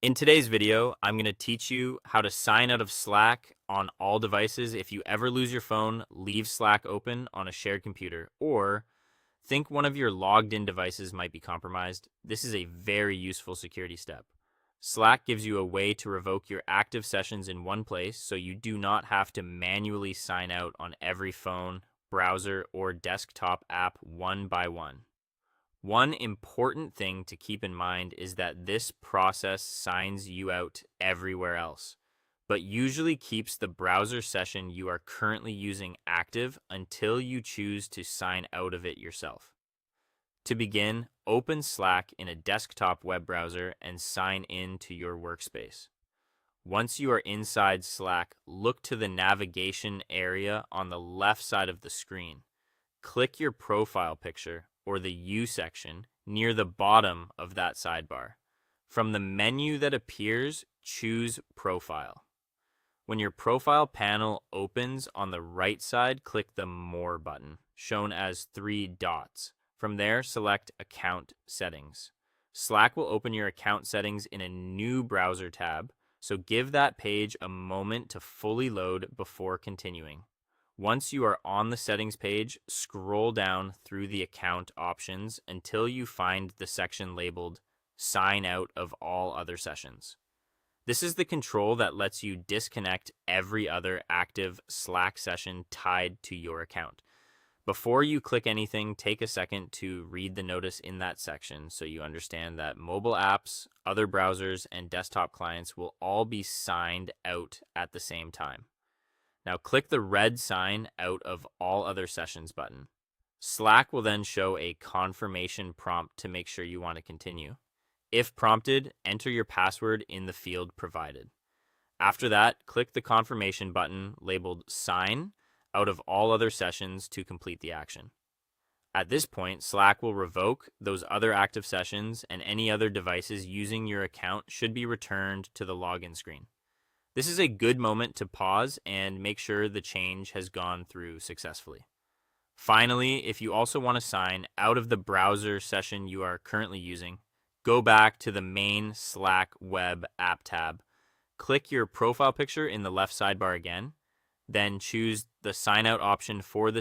In today's video, I'm going to teach you how to sign out of Slack on all devices. If you ever lose your phone, leave Slack open on a shared computer, or think one of your logged in devices might be compromised. This is a very useful security step. Slack gives you a way to revoke your active sessions in one place so you do not have to manually sign out on every phone, browser, or desktop app one by one. One important thing to keep in mind is that this process signs you out everywhere else, but usually keeps the browser session you are currently using active until you choose to sign out of it yourself. To begin, open Slack in a desktop web browser and sign in to your workspace. Once you are inside Slack, look to the navigation area on the left side of the screen. Click your profile picture or the U section near the bottom of that sidebar. From the menu that appears, choose Profile. When your profile panel opens on the right side, click the More button, shown as 3 dots. From there, select Account Settings. Slack will open your account settings in a new browser tab, so give that page a moment to fully load before continuing. Once you are on the settings page, scroll down through the account options until you find the section labeled Sign Out of All Other Sessions. This is the control that lets you disconnect every other active Slack session tied to your account. Before you click anything, take a second to read the notice in that section so you understand that mobile apps, other browsers, and desktop clients will all be signed out at the same time. Now click the red sign out of all other sessions button. Slack will then show a confirmation prompt to make sure you want to continue. If prompted, enter your password in the field provided. After that, click the confirmation button labeled Sign out of all other sessions to complete the action. At this point, Slack will revoke those other active sessions, and any other devices using your account should be returned to the login screen. This is a good moment to pause and make sure the change has gone through successfully. Finally, if you also want to sign out of the browser session you are currently using, go back to the main Slack web app tab. Click your profile picture in the left sidebar again, then choose the sign out option for the